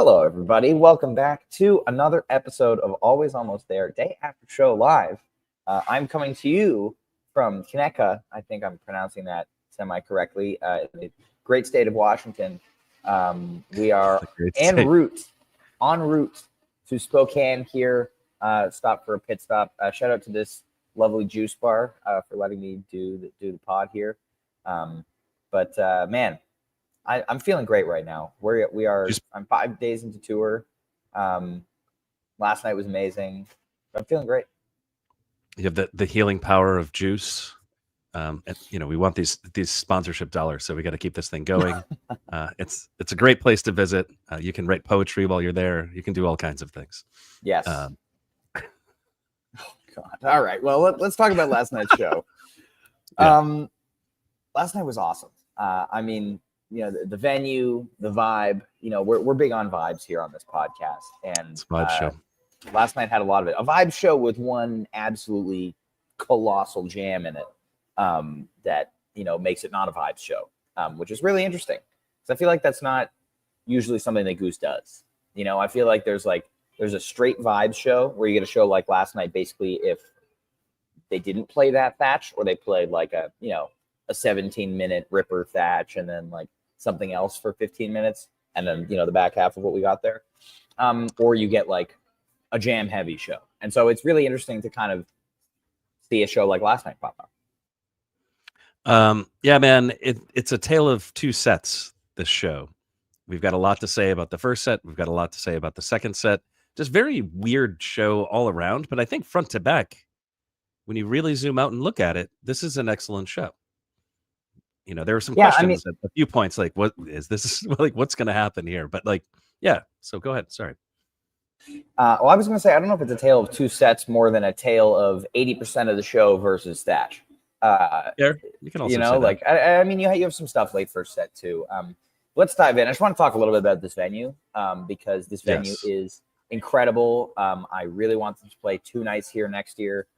Hello, everybody. Welcome back to another episode of Always Almost There, Day After Show Live. I'm coming to you from Connecticut. I think I'm pronouncing that semi-correctly. In the great state of Washington. We are en route to Spokane here. Stop for a pit stop. Shout out to this lovely juice bar for letting me do the pod here. Man, I'm feeling great right now. We are. I'm 5 days into tour. Last night was amazing. I'm feeling great. You have the healing power of juice. And, we want these sponsorship dollars, so we got to keep this thing going. It's a great place to visit. You can write poetry while you're there. You can do all kinds of things. Yes. Oh God. All right. Well, let's talk about last night's show. Yeah. Last night was awesome. The venue, the vibe, we're big on vibes here on this podcast. And it's a vibe show. Last night had a lot of it. A vibe show with one absolutely colossal jam in it that, makes it not a vibe show, which is really interesting. Because I feel like that's not usually something that Goose does. I feel like there's a straight vibes show where you get a show like last night, basically if they didn't play that Thatch or they played like a 17-minute Ripper Thatch and then like something else for 15 minutes and then the back half of what we got there, or you get like a jam heavy show. And so it's really interesting to kind of see a show like last night pop up. Yeah, man, it's a tale of two sets, this show. We've got a lot to say about the first set. We've got a lot to say about the second set. Just very weird show all around, but I think front to back, when you really zoom out and look at it, this is an excellent show. There were some questions at a few points, like, what is this? Like, what's going to happen here? But so go ahead. Sorry. I was going to say, I don't know if it's a tale of two sets more than a tale of 80% of the show versus Thatch. Yeah, you can also say that. You have some stuff late first set too. Let's dive in. I just want to talk a little bit about this venue because this venue is incredible. I really want them to play 2 nights here next year.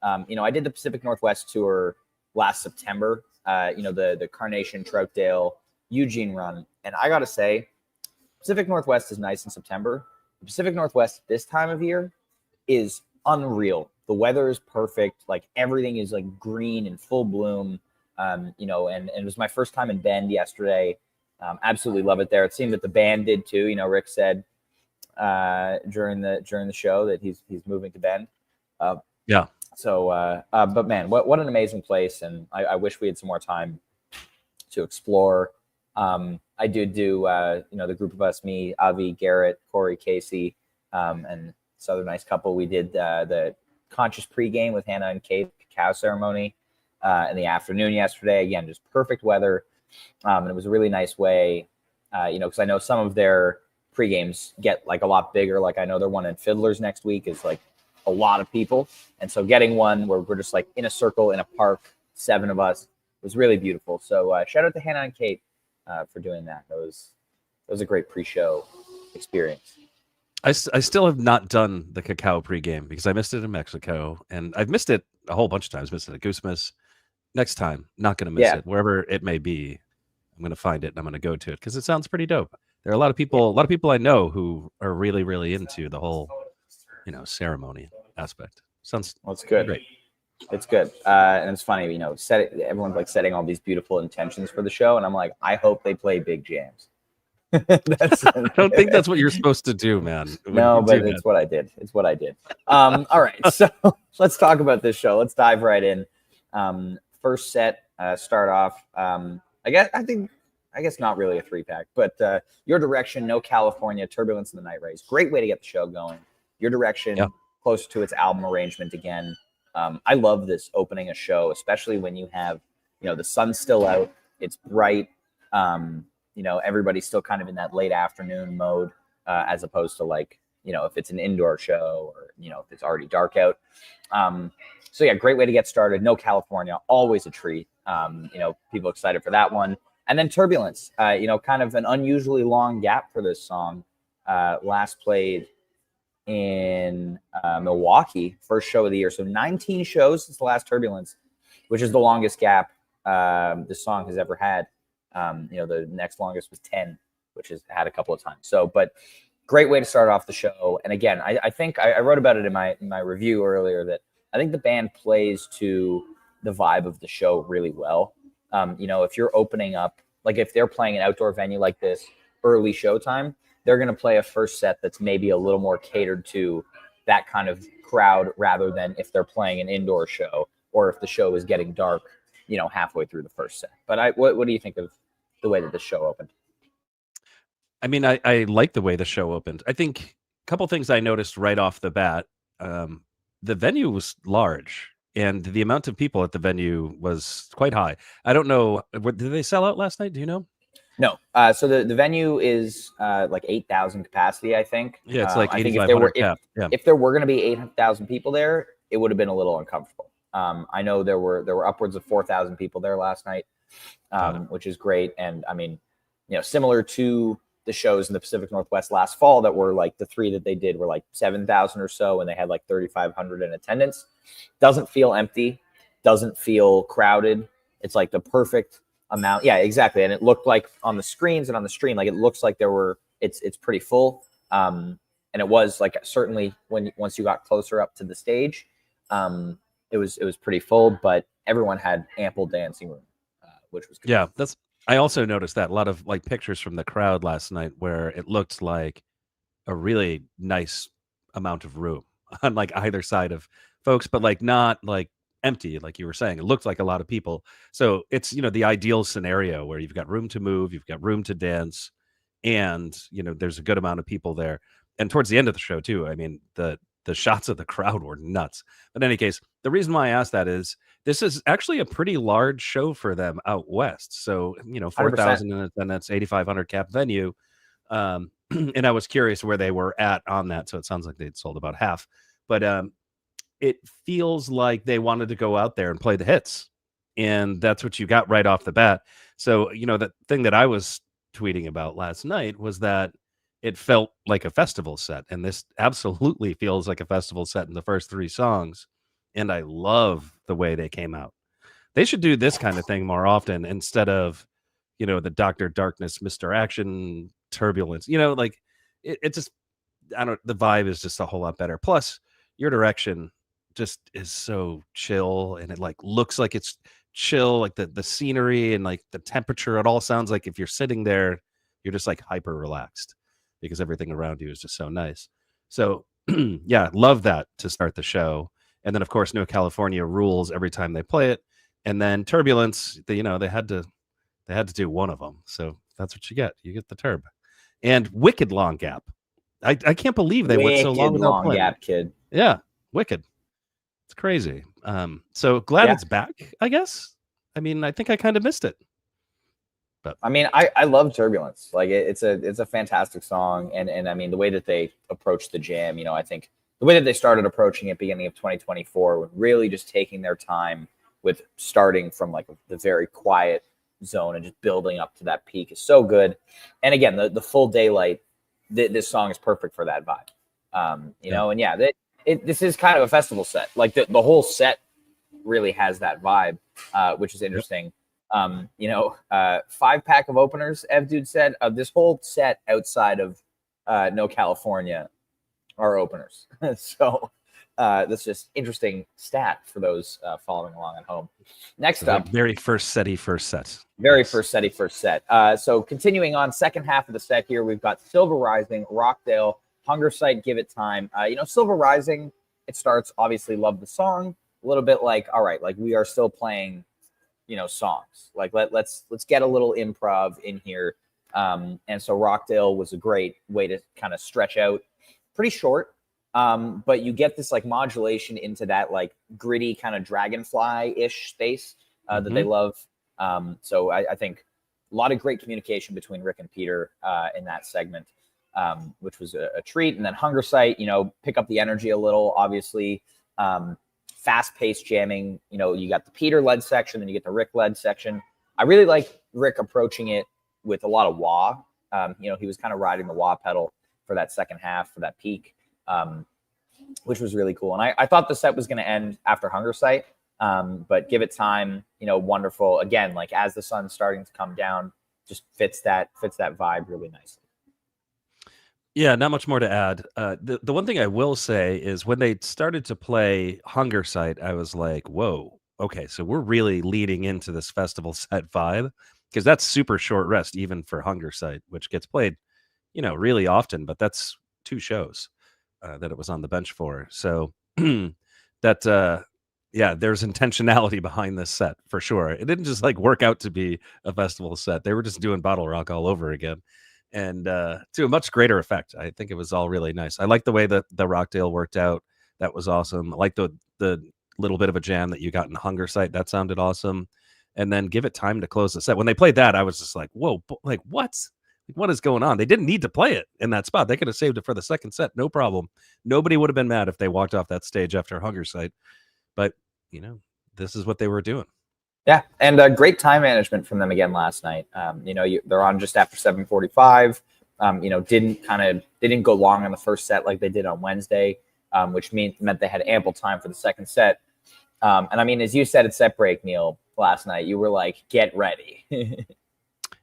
I did the Pacific Northwest tour last September. The Carnation, Troutdale, Eugene run. And I got to say, Pacific Northwest is nice in September. The Pacific Northwest this time of year is unreal. The weather is perfect. Like everything is like green and full bloom. And it was my first time in Bend yesterday. Absolutely love it there. It seemed that the band did too. Rick said during the show that he's moving to Bend. Yeah. So, but man, what an amazing place. And I wish we had some more time to explore. I do, the group of us, me, Avi, Garrett, Corey, Casey, and this other nice couple. We did the conscious pregame with Hannah and Kate, cacao ceremony in the afternoon yesterday. Again, just perfect weather. And it was a really nice way, because I know some of their pregames get like a lot bigger. Like I know their one in Fiddlers next week is like a lot of people. And so getting one where we're just like in a circle in a park, 7 of us, was really beautiful. So shout out to Hannah and Kate for doing that. That was a great pre-show experience. I still have not done the cacao pregame because I missed it in Mexico, and I've missed it a whole bunch of times. Missed it at Goose. Next time, not going to miss it. Wherever it may be, I'm going to find it and I'm going to go to it because it sounds pretty dope. There are a lot of people I know who are really, really into the whole ceremony aspect. Sounds it's good. Great. It's good. And it's funny, everyone's like setting all these beautiful intentions for the show. And I'm like, I hope they play big jams. I don't think that's what you're supposed to do, man. No, but it's what I did. It's what I did. All right. So let's talk about this show. Let's dive right in. First set, start off. I guess not really a 3-pack, but Your Direction, No California, Turbulence in the Night Race. Great way to get the show going. Your Direction, closer to its album arrangement again. I love this opening a show, especially when you have, the sun's still out, it's bright, everybody's still kind of in that late afternoon mode, as opposed to like, if it's an indoor show or, if it's already dark out. So yeah, great way to get started. No California, always a treat. People excited for that one. And then Turbulence, kind of an unusually long gap for this song. Last played in Milwaukee, first show of the year. So 19 shows since the last Turbulence, which is the longest gap this song has ever had. The next longest was 10, which has had a couple of times. So, but great way to start off the show. And again, I think I wrote about it in my review earlier that I think the band plays to the vibe of the show really well. If you're opening up, like if they're playing an outdoor venue like this, early showtime, they're going to play a first set that's maybe a little more catered to that kind of crowd rather than if they're playing an indoor show or if the show is getting dark, halfway through the first set. But what do you think of the way that the show opened? I mean, I like the way the show opened. I think a couple things I noticed right off the bat. The venue was large, and the amount of people at the venue was quite high. I don't know. Did they sell out last night? Do you know? No. So the venue is like 8,000 capacity, I think. Yeah, it's like I think 8,500 cap. Yeah. if there were going to be 8,000 people there, it would have been a little uncomfortable. I know there were upwards of 4,000 people there last night, which is great. And I mean, similar to the shows in the Pacific Northwest last fall that were like the 3 that they did were like 7,000 or so, and they had like 3,500 in attendance. Doesn't feel empty, doesn't feel crowded. It's like the perfect amount. Yeah, exactly. And it looked like on the screens and on the stream, like it looks like it's pretty full. And it was like certainly once you got closer up to the stage, it was pretty full, but everyone had ample dancing room, which was good. Yeah, I also noticed that a lot of like pictures from the crowd last night where it looked like a really nice amount of room on like either side of folks, but like not like empty, like you were saying. It looked like a lot of people. So it's, the ideal scenario where you've got room to move, you've got room to dance, and there's a good amount of people there. And towards the end of the show too, I mean, the shots of the crowd were nuts. But in any case, the reason why I asked that is this is actually a pretty large show for them out west. So, 4,000 in attendance, 8,500 cap venue. And I was curious where they were at on that. So it sounds like they'd sold about half. But it feels like they wanted to go out there and play the hits. And that's what you got right off the bat. So, the thing that I was tweeting about last night was that it felt like a festival set. And this absolutely feels like a festival set in the first 3 songs. And I love the way they came out. They should do this kind of thing more often instead of, the Dr. Darkness, Mr. Action, Turbulence. Like it just, the vibe is just a whole lot better. Plus, your direction just is so chill, and it like looks like it's chill, like the scenery and like the temperature. It all sounds like if you're sitting there, you're just like hyper relaxed because everything around you is just so nice. So yeah, love that to start the show. And then of course, No California rules every time they play it. And then Turbulence, they had to do one of them. So that's what you get. You get the Turb. And Wicked Long Gap. I can't believe they went so long without long playing. gap, kid. Yeah, Wicked. It's crazy. So glad it's back, I guess. I mean, I think I kind of missed it. But I mean, I love Turbulence. Like it's a fantastic song, and I mean the way that they approach the jam. I think the way that they started approaching it beginning of 2024, with really just taking their time with starting from like the very quiet zone and just building up to that peak is so good. And again, the full daylight, this song is perfect for that vibe. And yeah, this is kind of a festival set. Like the whole set really has that vibe, which is interesting. Yep. 5-pack of openers, Ev Dude said. This whole set outside of No California are openers. So that's just interesting stat for those following along at home. Next up, very first set. First set. So continuing on, second half of the set here, we've got Silver Rising, Rockdale, Hunger Sight, Give It Time. Silver Rising, it starts obviously love the song, a little bit like, all right, like we are still playing, songs. Like let's get a little improv in here. And so Rockdale was a great way to kind of stretch out, pretty short. But you get this like modulation into that like gritty kind of dragonfly-ish space that they love. So I think a lot of great communication between Rick and Peter in that segment, which was a treat. And then Hunger Sight, pick up the energy a little, obviously. Fast-paced jamming, you got the Peter-led section, then you get the Rick-led section. I really like Rick approaching it with a lot of wah. He was kind of riding the wah pedal for that second half, for that peak. Which was really cool. And I thought the set was going to end after Hunger Sight, but Give It Time, wonderful. Again, like as the sun's starting to come down, just fits that vibe really nicely. Yeah, not much more to add. The one thing I will say is when they started to play Hunger Sight, I was like, "Whoa, okay, so we're really leading into this festival set vibe," because that's super short rest even for Hunger Sight, which gets played, really often, but that's 2 shows, that it was on the bench for. So, that, yeah, there's intentionality behind this set for sure. It didn't just, like, work out to be a festival set. They were just doing Bottle Rock all over again, and, to a much greater effect. I think it was all really nice. I like the way that the Rockdale worked out. That was awesome. I like the little bit of a jam that you got in Hunger Sight. That sounded awesome. And then Give It Time to close the set. When they played that, I was just like, "Whoa, like, what? Like, what is going on?" They didn't need to play it in that spot. They could have saved it for the second set, no problem. Nobody would have been mad if they walked off that stage after Hunger Sight. But, you know, this is what they were doing. Yeah, and great time management from them again last night. They're on just after 7:45. They didn't go long on the first set like they did on Wednesday, which meant they had ample time for the second set. And I mean, as you said at set break, Neil, last night, you were like, "Get ready."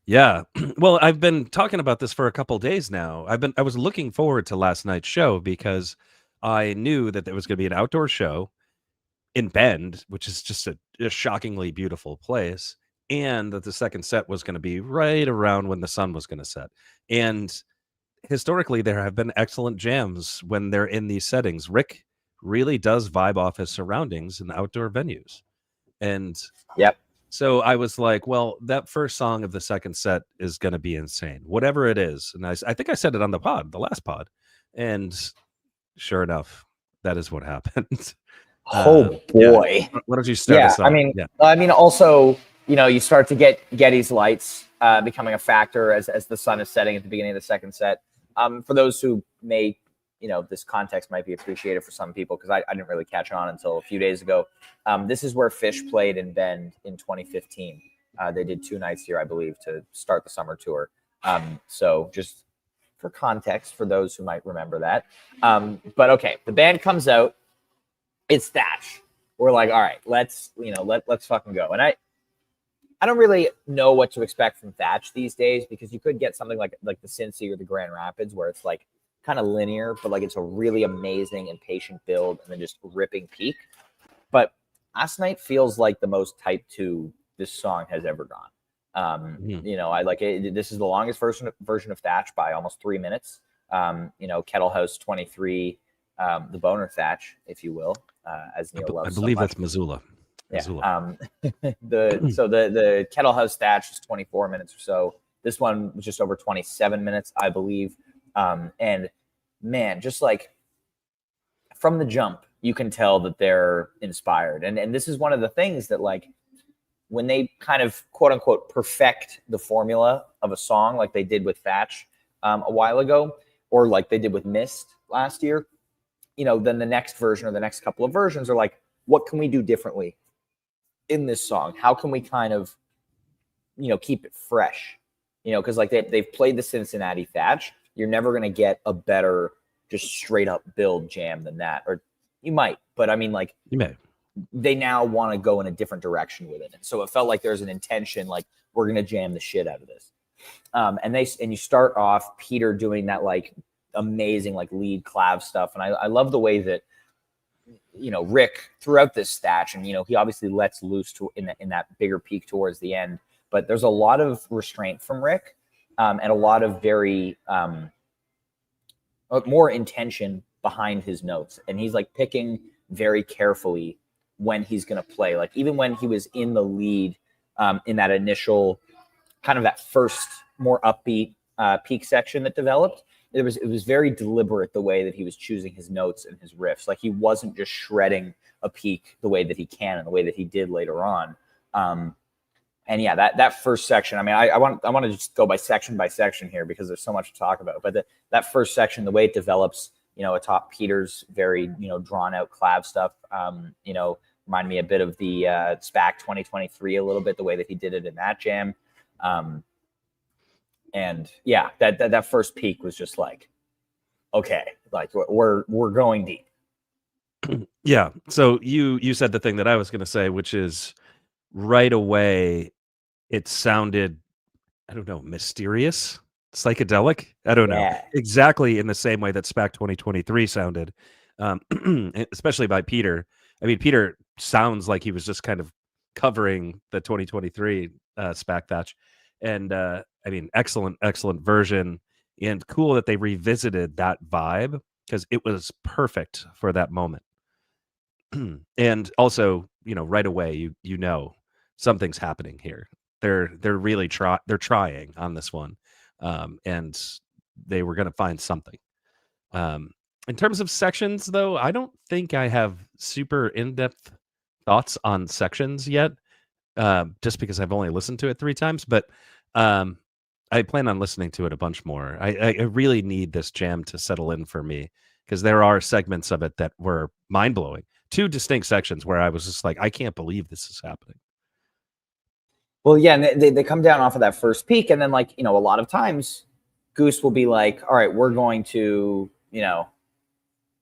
Yeah. Well, I've been talking about this for a couple days now. I was looking forward to last night's show because I knew that there was going to be an outdoor show in Bend, which is just a shockingly beautiful place, and that the second set was going to be right around when the sun was going to set. And historically, there have been excellent jams when they're in these settings. Rick really does vibe off his surroundings in outdoor venues. And Yep. so I was like, well, that first song of the second set is going to be insane, whatever it is. And I think I said it on the last pod. And sure enough, that is what happened. Oh Yeah. boy. Why don't you start Yeah, us off? Yeah. also, you start to get Getty's lights becoming a factor as the sun is setting at the beginning of the second set. For those who may, this context might be appreciated for some people because I didn't really catch on until a few days ago. This is where Fish played in Bend in 2015. They did 2 nights here, I believe, to start the summer tour. So just for context, for those who might remember that. But okay, the band comes out. It's Thatch. We're like, all right, let's fucking go. And I don't really know what to expect from Thatch these days because you could get something like the Cincy or the Grand Rapids where it's like kind of linear, but like it's a really amazing and patient build and then just ripping peak. But last night feels like the most Type 2 this song has ever gone. I like it. This is the longest version of Thatch by almost 3 minutes. Kettle House 23, the boner Thatch, if you will, as Neil loves. I believe so much. that's Missoula. Yeah. The Kettle House Thatch is 24 minutes or so. This one was just over 27 minutes, I believe. And man, just like from the jump, you can tell that they're inspired. And this is one of the things that, like, when they kind of quote unquote perfect the formula of a song like they did with Thatch a while ago, or like they did with Mist last year, then the next version or the next couple of versions are like, what can we do differently in this song? How can we kind of, keep it fresh? Because like they've played the Cincinnati Thatch. You're never going to get a better, just straight up build jam than that. Or you might, but I mean, like, You may. they now want to go in a different direction with it. And so it felt like there's an intention, like, we're going to jam the shit out of this. And you start off Peter doing that like amazing like lead clav stuff. And I love the way that, Rick throughout this Thatch, and, he obviously lets loose in that bigger peak towards the end, but there's a lot of restraint from Rick, and a lot of very more intention behind his notes. And he's like picking very carefully when he's going to play. Like even when he was in the lead in that initial kind of that first more upbeat peak section that developed, it was very deliberate the way that he was choosing his notes and his riffs. Like he wasn't just shredding a peak the way that he can and the way that he did later on. And yeah, that first section, I mean, I want to just go by section here because there's so much to talk about. But that first section, the way it develops, atop Peter's very, drawn out clav stuff, remind me a bit of the SPAC 2023 a little bit, the way that he did it in that jam. And yeah, that first peak was just like, okay, like we're going deep. Yeah. So you said the thing that I was going to say, which is right away, it sounded, I don't know, mysterious psychedelic. I don't know. Yeah. Exactly in the same way that SPAC 2023 sounded, especially by Peter. I mean, Peter sounds like he was just kind of covering the 2023 SPAC batch. And I mean, excellent version. And cool that they revisited that vibe because it was perfect for that moment. And also, right away, you know something's happening here. They're really they're trying on this one, and they were going to find something. In terms of sections, though, I don't think I have super in-depth thoughts on sections yet, just because I've only listened to it 3 times. But I plan on listening to it a bunch more. I really need this jam to settle in for me because there are segments of it that were mind blowing. 2 distinct sections where I was just like, I can't believe this is happening. Well, yeah, and they come down off of that first peak, and then like a lot of times, Goose will be like, "All right, we're going to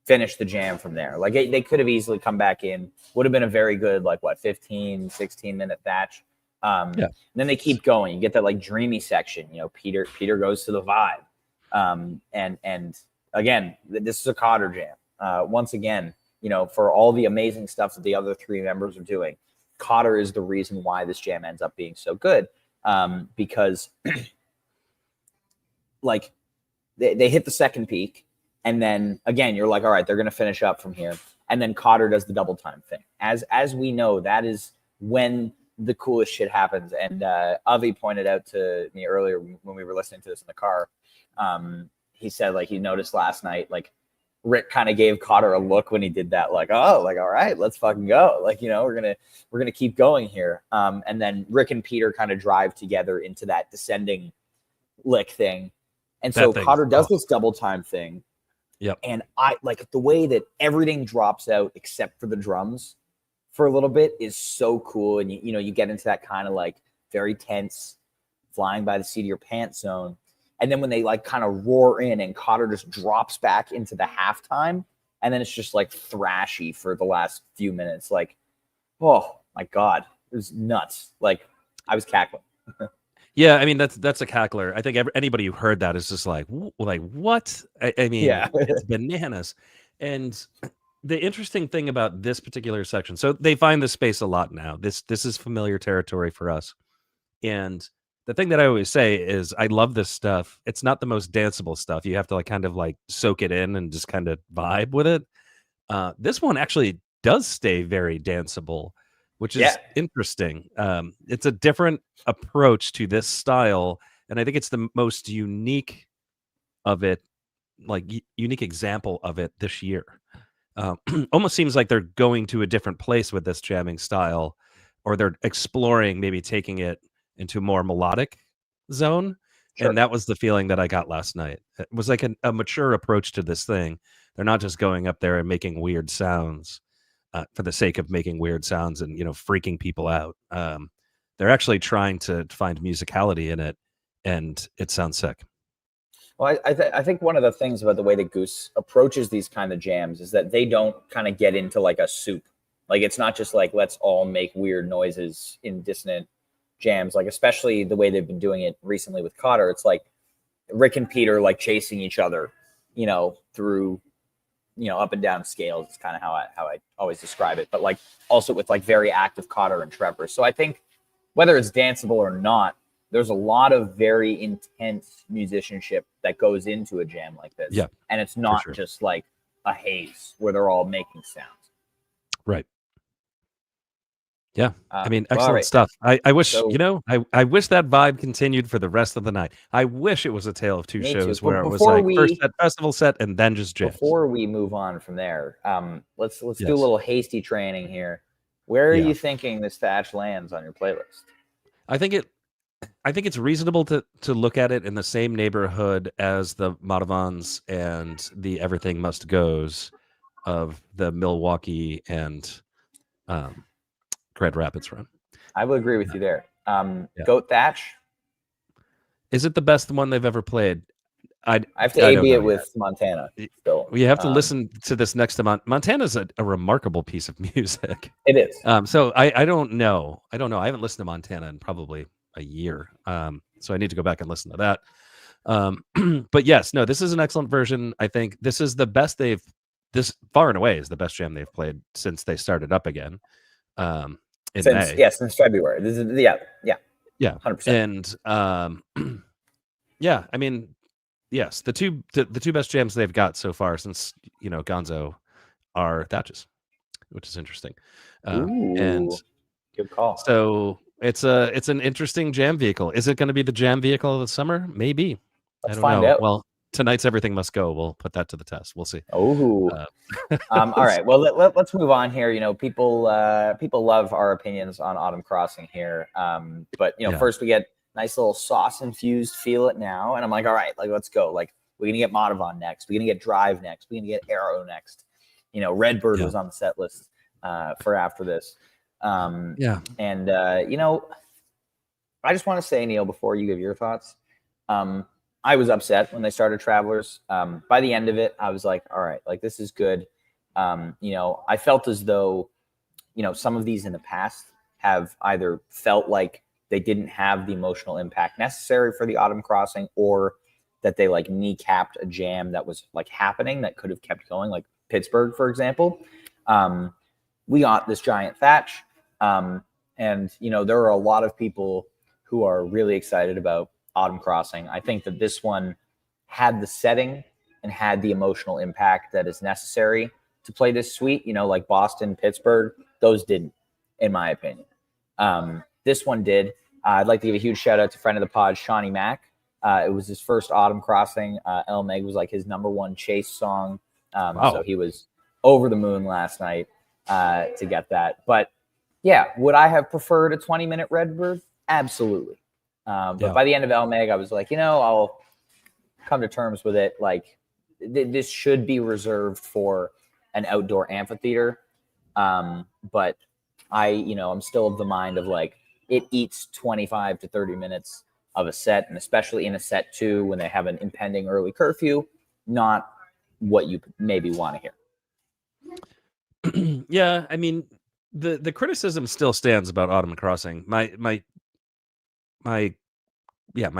finish the jam from there." Like they could have easily come back in. Would have been a very good 15, 16-minute thatch. Yeah. Then they keep going. You get that like dreamy section. Peter goes to the vibe, and again, this is a Cotter jam. Once again, for all the amazing stuff that the other 3 members are doing, Cotter is the reason why this jam ends up being so good, because like they hit the second peak, and then again you're like, all right, they're going to finish up from here, and then Cotter does the double time thing. As we know, that is when the coolest shit happens. And Avi pointed out to me earlier when we were listening to this in the car. He said he noticed last night Rick kind of gave Cotter a look when he did that, all right, let's fucking go. We're gonna keep going here. And then Rick and Peter kind of drive together into that descending lick thing. And so Cotter does this double time thing. Yep. And I the way that everything drops out except for the drums for a little bit is so cool. And you get into that kind of very tense, flying by the seat of your pants zone. And then when they kind of roar in and Cotter just drops back into the halftime, and then it's just thrashy for the last few minutes. Oh my God, it was nuts. I was cackling. Yeah, I mean that's a cackler. I think anybody who heard that is just like what? I mean, yeah. It's bananas. And the interesting thing about this particular section, so they find this space a lot now. This is familiar territory for us. And the thing that I always say is I love this stuff. It's not the most danceable stuff. You have to kind of soak it in and just kind of vibe with it. This one actually does stay very danceable, which is interesting. It's a different approach to this style, and I think it's the most unique of it, unique example of it this year. Almost seems like they're going to a different place with this jamming style, or they're exploring maybe taking it into a more melodic zone. Sure. And that was the feeling that I got last night. It was like a mature approach to this thing. They're not just going up there and making weird sounds for the sake of making weird sounds and freaking people out. They're actually trying to find musicality in it, and it sounds sick. Well, I think one of the things about the way that Goose approaches these kind of jams is that they don't kind of get into a soup. It's not just let's all make weird noises in dissonant jams. Especially the way they've been doing it recently with Cotter. It's Rick and Peter chasing each other, through up and down scales. It's kind of how I always describe it. But also with very active Cotter and Trevor. So I think whether it's danceable or not, there's a lot of very intense musicianship that goes into a jam like this. Yeah, and it's not just a haze where they're all making sounds. Right. Yeah, I mean, excellent stuff. I wish, I wish that vibe continued for the rest of the night. I wish it was a tale of two shows where it was first set, festival set, and then just jams. Before we move on from there, let's do a little hasty training here. Where are you thinking this thatch lands on your playlist? I think it's reasonable to look at it in the same neighborhood as the Madavans and the Everything Must Goes of the Milwaukee and Grand Rapids run. I will agree with you there. Goat Thatch. Is it the best one they've ever played? I have to A-B it with Montana. Still. We have to listen to this next to Montana's a remarkable piece of music. It is. So I don't know. I haven't listened to Montana in probably a year. So I need to go back and listen to that. But yes, no, this is an excellent version. I think this is the best this far and away is the best jam they've played since they started up again in May. Since February. This is yeah, Yeah. 100%. And yeah, I mean, yes, the two best jams they've got so far since Gonzo are Thatches, which is interesting. And good call. so it's an interesting jam vehicle. Is it going to be the jam vehicle of the summer? Maybe. Let's I don't find know. out. Well, tonight's Everything Must Go. We'll put that to the test. We'll see. All right. Well, let's move on here. People love our opinions on Autumn Crossing here. But first we get nice little sauce infused Feel It Now, and I'm like, all right, like let's go. Like we're gonna get Madhavan next. We're gonna get Drive next. We're gonna get Arrow next. Redbird was on the set list for after this. And I just want to say, Neil, before you give your thoughts, I was upset when they started Travelers. By the end of it, I was like, all right, like this is good. I felt as though, some of these in the past have either felt like they didn't have the emotional impact necessary for the Autumn Crossing, or that they like kneecapped a jam that was like happening that could have kept going, like Pittsburgh, for example. We got this giant thatch. And, there are a lot of people who are really excited about Autumn Crossing. I think that this one had the setting and had the emotional impact that is necessary to play this suite, like Boston, Pittsburgh, those didn't, in my opinion. This one did. I'd like to give a huge shout out to friend of the pod, Shawnee Mack. It was his first Autumn Crossing. El Meg was like his number 1 chase song. Wow. So he was over the moon last night to get that. But yeah, would I have preferred a 20-minute Redbird? Absolutely. But by the end of El Meg, I was like, I'll come to terms with it. Like this should be reserved for an outdoor amphitheater. But I'm still of the mind of like, it eats 25 to 30 minutes of a set, and especially in a set 2 when they have an impending early curfew, not what you maybe want to hear. Yeah, I mean, the criticism still stands about Autumn Crossing. My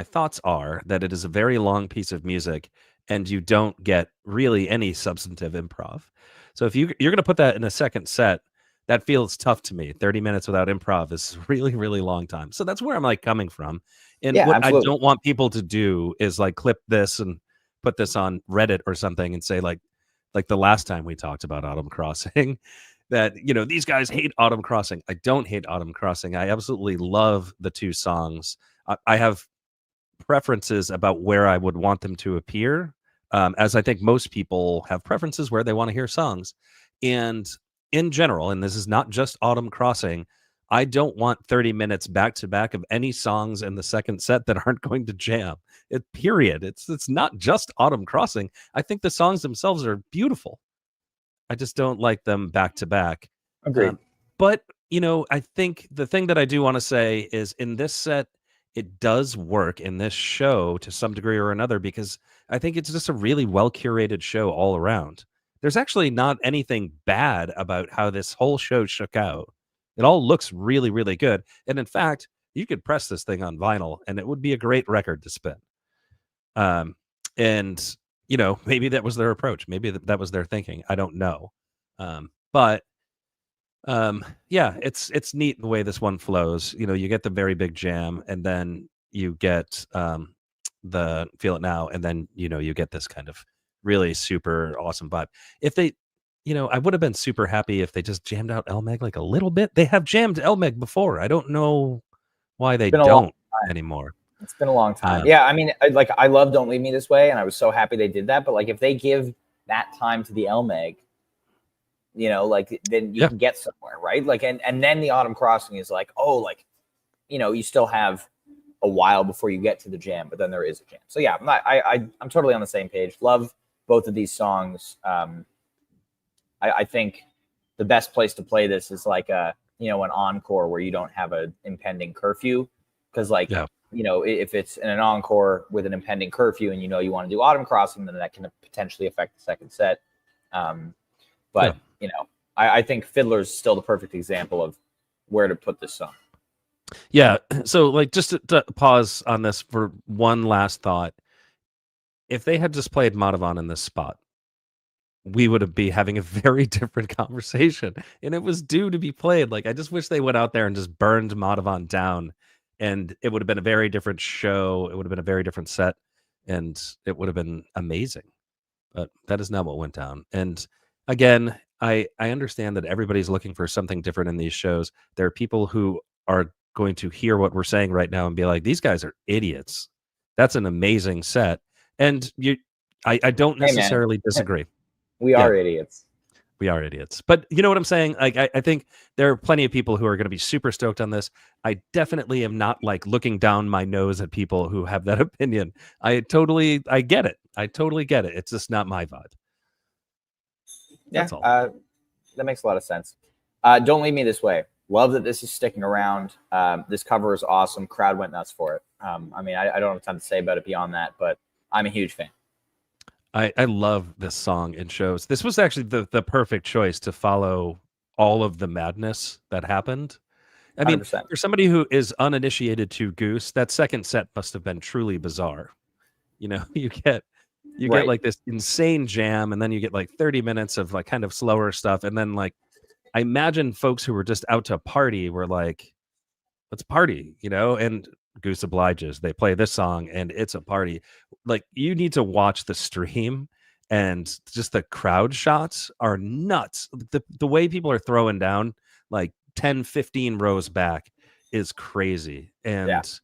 thoughts are that it is a very long piece of music, and you don't get really any substantive improv. So if you're going to put that in a second set, that feels tough to me. 30 minutes without improv is really, really long time. So that's where I'm like coming from. And what absolutely. I don't want people to do is like clip this and put this on Reddit or something and say like the last time we talked about Autumn Crossing that, these guys hate Autumn Crossing. I don't hate Autumn Crossing. I absolutely love the 2 songs. I have preferences about where I would want them to appear, as I think most people have preferences where they want to hear songs. And in general, and this is not just Autumn Crossing, I don't want 30 minutes back to back of any songs in the second set that aren't going to jam. Period. It's not just Autumn Crossing. I think the songs themselves are beautiful. I just don't like them back to back. Agreed. But, I think the thing that I do want to say is in this set, it does work in this show to some degree or another, because I think it's just a really well curated show all around. There's actually not anything bad about how this whole show shook out. It all looks really, really good. And in fact, you could press this thing on vinyl and it would be a great record to spin. And, maybe that was their approach. Maybe that was their thinking. I don't know. But it's neat the way this one flows. You get the very big jam, and then you get the Feel It Now, and then, you get this kind of really super awesome vibe. If they, I would have been super happy if they just jammed out El Meg like a little bit. They have jammed El Meg before. I don't know why they don't anymore. It's been a long time. Yeah, I mean, I love Don't Leave Me This Way, and I was so happy they did that. But like, if they give that time to the El Meg, then you can get somewhere, right? Like, and then the Autumn Crossing is like, oh, like, you still have a while before you get to the jam, but then there is a jam. So yeah, I'm totally on the same page. Love both of these songs. I think the best place to play this is like an encore where you don't have an impending curfew, because if it's in an encore with an impending curfew and you want to do Autumn Crossing, then that can potentially affect the second set. But I think Fiddler's still the perfect example of where to put this song. Yeah. So like just to pause on this for one last thought. if they had just played Madhavan in this spot, we would be having a very different conversation, and it was due to be played. Like, I just wish they went out there and just burned Madhavan down, and it would have been a very different show. It would have been a very different set, and it would have been amazing. But that is not what went down. And again, I understand that everybody's looking for something different in these shows. There are people who are going to hear what we're saying right now and be like, "These guys are idiots." That's an amazing set, and I don't Hey, man. necessarily disagree. We are idiots. We are idiots. But you know what I'm saying? Like, I think there are plenty of people who are going to be super stoked on this. I definitely am not like looking down my nose at people who have that opinion. I get it. I totally get it. It's just not my vibe. That's all. That makes a lot of sense. Don't Leave Me This Way. Love that this is sticking around. This cover is awesome. Crowd went nuts for it. I mean, I don't have a ton to say about it beyond that, but I'm a huge fan. I love this song in shows. This was actually the perfect choice to follow all of the madness that happened. I mean, 100%. for somebody who is uninitiated to Goose, that second set must have been truly bizarre. You know, you get Right. like this insane jam, and then you get like 30 minutes of like kind of slower stuff, and then like I imagine folks who were just out to party were like, let's party, you know, and Goose obliges. They play this song and it's a party. Like, you need to watch the stream, and just the crowd shots are nuts. The way people are throwing down like 10, 15 rows back is crazy. And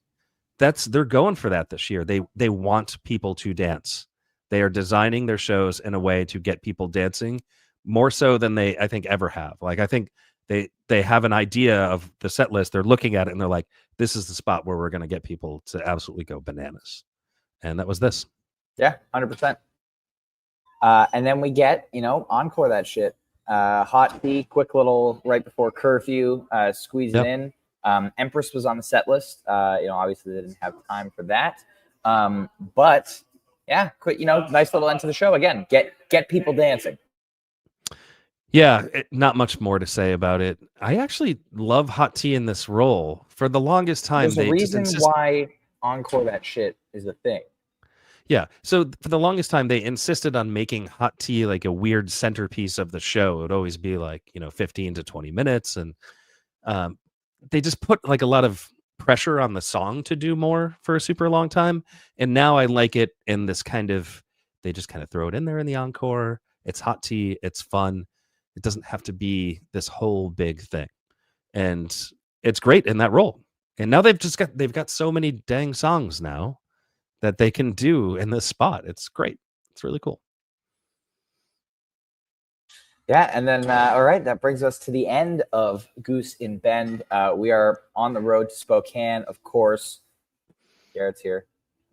they're going for that this year. They want people to dance. They are designing their shows in a way to get people dancing more so than they, I think, ever have. Like, I think they have an idea of the set list. They're looking at it and they're like, this is the spot where we're going to get people to absolutely go bananas. And that was this. Yeah, 100%. And then we get, encore that shit. Hot tea, quick little right before curfew, squeeze it in. Empress was on the set list. Obviously they didn't have time for that. But yeah, quick, nice little end to the show. Again, get people dancing. Yeah, not much more to say about it. I actually love Hot Tea in this role. For the longest time, there's a reason why encore that shit is a thing. Yeah, so for the longest time, they insisted on making Hot Tea like a weird centerpiece of the show. It would always be like 15 to 20 minutes, and they just put like a lot of pressure on the song to do more for a super long time. And now I like it in this kind of, they just kind of throw it in there in the encore. It's Hot Tea. It's fun. It doesn't have to be this whole big thing. And it's great in that role. And now they've got so many dang songs now that they can do in this spot. It's great. It's really cool. Yeah, and then all right, that brings us to the end of Goose in Bend. We are on the road to Spokane, of course. Garrett's here.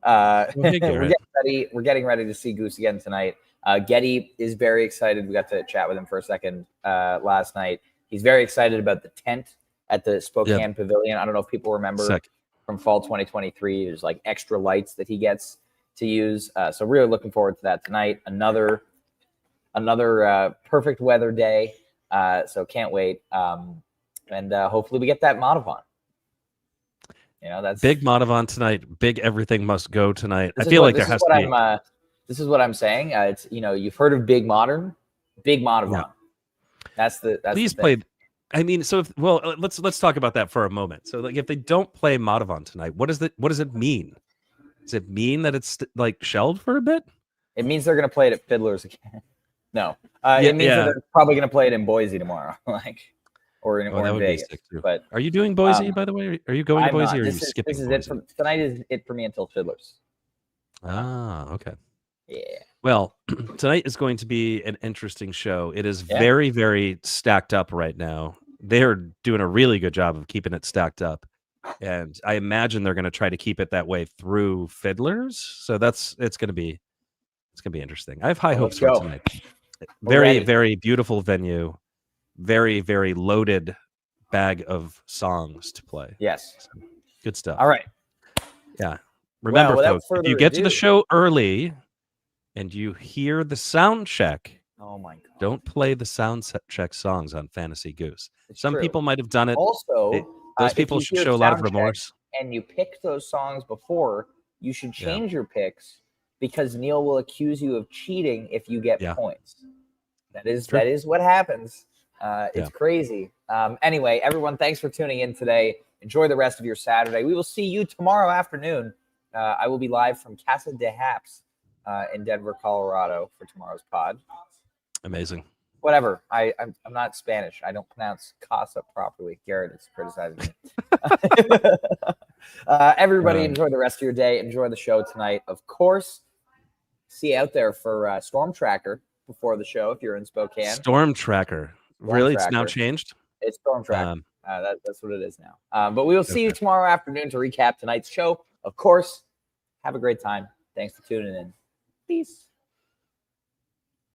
Hey, Garrett. We're getting ready to see Goose again tonight. Getty is very excited. We got to chat with him for a second last night. He's very excited about the tent at the Spokane Pavilion. I don't know if people remember from fall 2023. There's like extra lights that he gets to use. So really looking forward to that tonight. Another perfect weather day. So can't wait. And hopefully we get that Madhavan. That's big Madhavan tonight. Big everything must go tonight. I feel like there has to be. This is what I'm saying. It's you've heard of Big Madhavan. Yeah. That's Please the play. I mean, so let's talk about that for a moment. So like, if they don't play Madhavan tonight, what does it mean? Does it mean that it's like shelved for a bit? It means they're going to play it at Fiddler's again. No, it means that they're probably going to play it in Boise tomorrow, or in Vegas. But are you doing Boise, by the way? Are you going to Boise, or are you skipping Boise? Tonight is it for me until Fiddler's. Ah, okay. Yeah. Well, tonight is going to be an interesting show. It is very, very stacked up right now. They're doing a really good job of keeping it stacked up. And I imagine they're going to try to keep it that way through Fiddlers. So it's going to be interesting. I have high hopes for tonight. Very, very beautiful venue. Very, very loaded bag of songs to play. Yes. So, good stuff. All right. Yeah. Remember, folks, if you get to the show early and you hear the sound check, oh my God, don't play the sound check songs on Fantasy Goose. Some people might have done it. Also, those people should show a lot of remorse. And you picked those songs before, you should change your picks, because Neil will accuse you of cheating if you get Yeah. points. That is True. what happens. It's Yeah. crazy. Anyway, everyone, thanks for tuning in today. Enjoy the rest of your Saturday. We will see you tomorrow afternoon. I will be live from Casa de Haps in Denver, Colorado for tomorrow's pod. Amazing. Whatever. I'm not Spanish. I don't pronounce casa properly. Garrett is criticizing me. Everybody, enjoy the rest of your day. Enjoy the show tonight. Of course, see you out there for Storm Tracker before the show if you're in Spokane. Storm Tracker. Really? It's now changed? It's Storm Tracker. That's what it is now. But we will see you tomorrow afternoon to recap tonight's show. Of course, have a great time. Thanks for tuning in. Peace.